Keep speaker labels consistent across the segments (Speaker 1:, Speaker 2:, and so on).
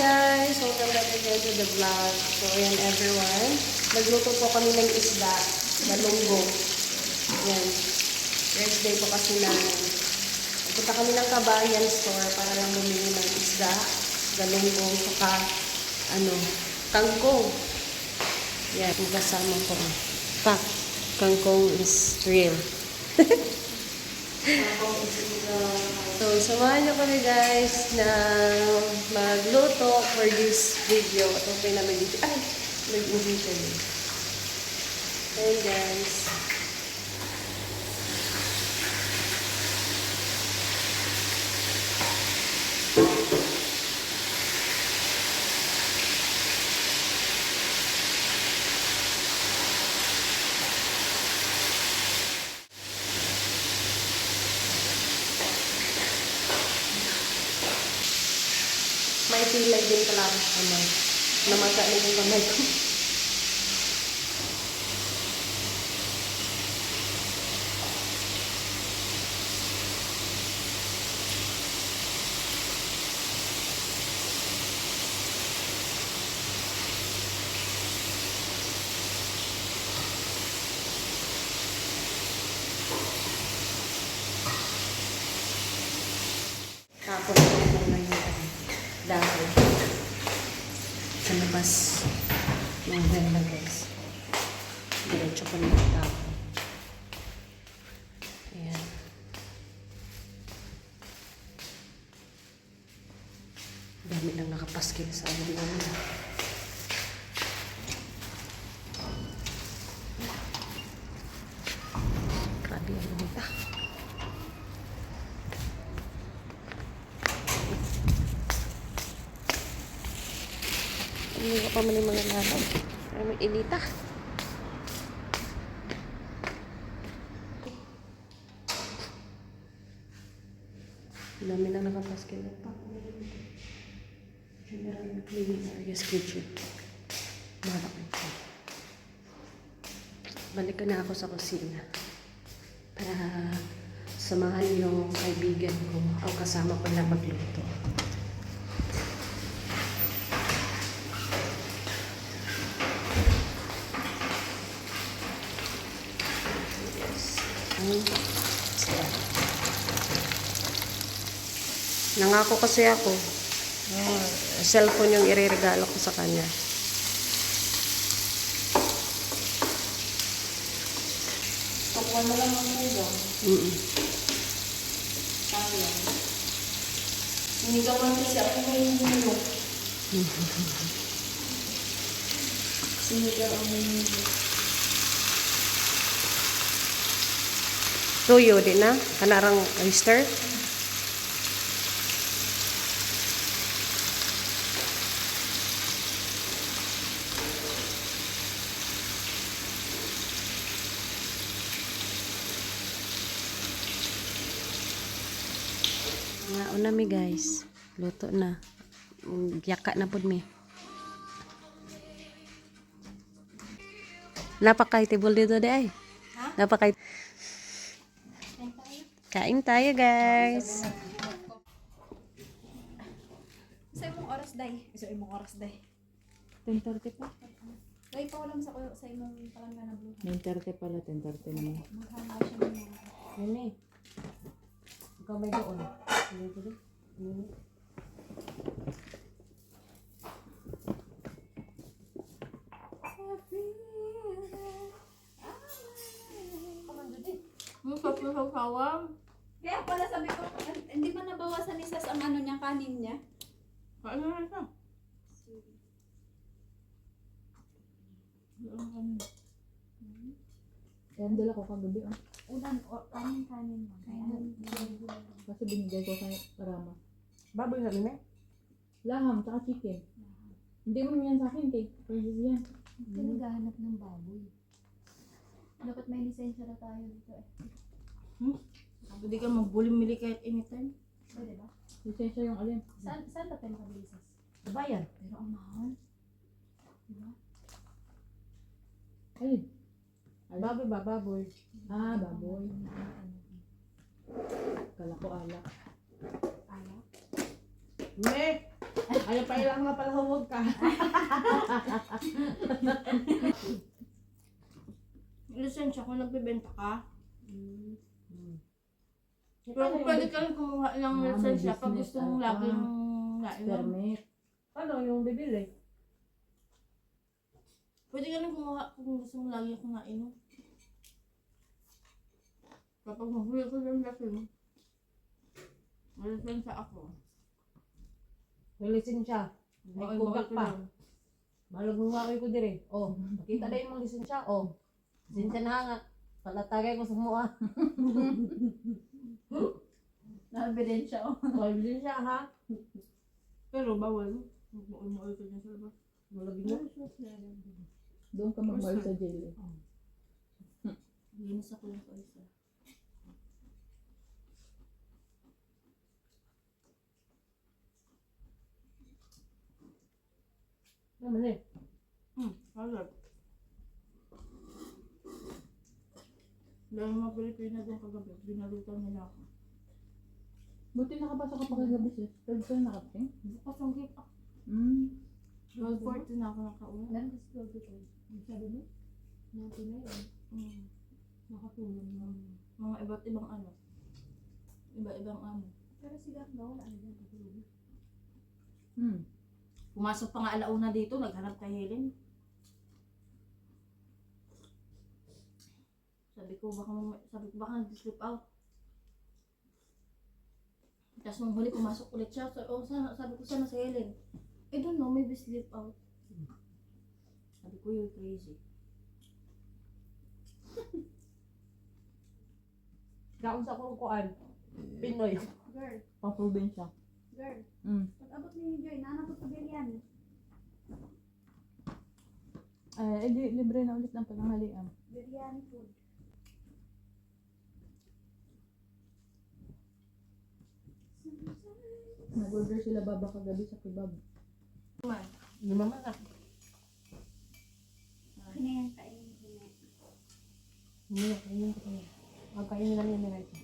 Speaker 1: guys! Welcome back again to the vlog. So, ayan everyone. Nagluto po kami ng isda. Galunggong. Ayan. Birthday po kasi namin. Punta kami ng Kabayan store para lang bumili ng isda. Galunggong. Saka, kangkong. Ayan. Yung kasama ko. Kangkong is real. So, samahan nyo kami guys na magluto for this video. At okay namin dito. Ay! Nag-uwi kami. Ayan guys. May pilay din pala ako sa kamay. Namaga na yung kamay ko. Tapos na yung dahil sa labas ng vela guys. Diretso ko na tapon. Ayan. Dami lang nakapaskil sa amin namin. Grabe ang lumita. Hindi pa man yung mga lalaw. Ay, may inita. Dami na nakapaskil na pa. General cleaning areas kitchen. Malaki po. Balik na ako sa kusina. Para samahan yung kaibigan ko. Ang kasama ko na magluto. Nangako kasi ako, cellphone yung ireregalo ko sa kanya.
Speaker 2: Pakuha na lang ang mulo. Sayang. Sinigaw man kasi ako may mulo. Sinigaw ang mulo.
Speaker 1: Tuyo din na, kanarang oyster. Nga na mi guys, luto na. Yaka na pud mi. Napakay table dito de ay. Napakay. Kain tayo guys.
Speaker 2: Sa imong oras day. Sa imong oras day. 10:30 pa. Day pa wala sa imong palangga na blue. 9:30 pala, 10:30 naman. Maghanga siya ng mga.
Speaker 1: Nene. Ikaw may doon.
Speaker 2: Sawang. Kaya pala sabi ko, hindi ba nabawasan ni Sas ang niyang kanin niya?
Speaker 3: Ano na ito? Kaya dala ko kagabi.
Speaker 2: Kanin mo.
Speaker 3: Kasi binigay ko kay Rama.
Speaker 1: Baboy na rin eh.
Speaker 3: Laham, tsaka chicken. Hindi mo yan sa akin, cake. Princess yan.
Speaker 2: Hindi naghahanap ng baboy. Dapat may lisensya na tayo dito eh.
Speaker 3: Hindi ka magbulimili kahit anytime.
Speaker 2: Pwede ba?
Speaker 3: Lisensya yung alin.
Speaker 2: Saan ba tayo makabili Sas?
Speaker 1: Bayan.
Speaker 2: Pero ang mahal. Diba?
Speaker 3: Alin?
Speaker 1: Baboy ba? Baboy.
Speaker 3: Ah, baboy. Kala ko alak.
Speaker 2: Alak?
Speaker 1: Me!
Speaker 3: Ayaw pa ilang na pala huwag ka.
Speaker 2: Lisensya kung nagbebenta ka. Pero
Speaker 3: Paano
Speaker 2: kung
Speaker 3: yung
Speaker 2: pwede ka rin kumuha ng
Speaker 3: may
Speaker 2: lisensya pag
Speaker 3: business,
Speaker 2: gusto mong
Speaker 3: ano ka?
Speaker 2: laging nainom.
Speaker 3: permit? Paano yung bibili?
Speaker 2: Pwede ka rin kumuha kung gusto mong lagi akong nainom. Kapag mahuli ko ng lasing, may lisensya ako.
Speaker 3: May lisensya. May
Speaker 2: Ay,
Speaker 3: kugak
Speaker 2: bakit
Speaker 3: pa.
Speaker 2: lang?
Speaker 3: Malog mo nga ko dire. Oh, makita na yung mga lisensya. Oh, lisensya na nga. Palatagay ko sa mua.
Speaker 2: Na-ebidensya ako.
Speaker 3: Oh, lisensya ha.
Speaker 2: Pero bawal. Umuwi ka dyan sa labas.
Speaker 3: Malagi mo. Doon ka magmahal sa jail.
Speaker 2: Linis ako yung kaisa.
Speaker 3: Naman eh.
Speaker 2: Halap. Dahil mga Pilipina doon kagabi, binalutan nila ako.
Speaker 3: Buti nakapasok ka pa kagabi sis. Third ka na nakating?
Speaker 2: Bukas ang gate ako. 12:40 na ako nakauwi.
Speaker 3: Meron kasi third ko. Sabi mo? Natin na yun. Nakatulong na.
Speaker 2: Mga iba't ibang ano. Iba-ibang ano.
Speaker 3: Pero sila ang wala na dyan katulong.
Speaker 2: Pumasok pa nga alauna dito, naghanap kay Helen. Sabi ko baka nag-slip out. Tapos nung huli pumasok ulit siya. Sabi ko sana si Helen. I don't know, maybe slip out. Sabi ko you're crazy.
Speaker 3: Daon sa kurukuan. Pinoy.
Speaker 2: Girl,
Speaker 3: Pang-probinsya.
Speaker 2: girl. Pag-abot ni Joy, nanapot sa biryani.
Speaker 3: Di libre na ulit ng pananghalian.
Speaker 2: Biryani food.
Speaker 3: Nag-order sila baba kagabi sa kebab.
Speaker 2: Man.
Speaker 3: Lumaman na.
Speaker 2: Ano yan, kainin ko na.
Speaker 3: Hindi, kainin ko na. Magkainin lang yun nila ito.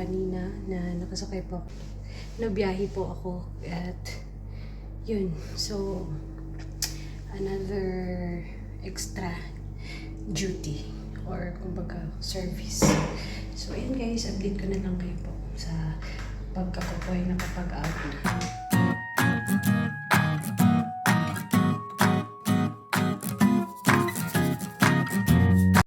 Speaker 1: kanina na nakasakay po ako. Nabiyahe po ako at yun. So, another extra duty or kumbaga service. So, yun guys, update ko na lang kayo po sa pagkakukuhay na kapag-out na.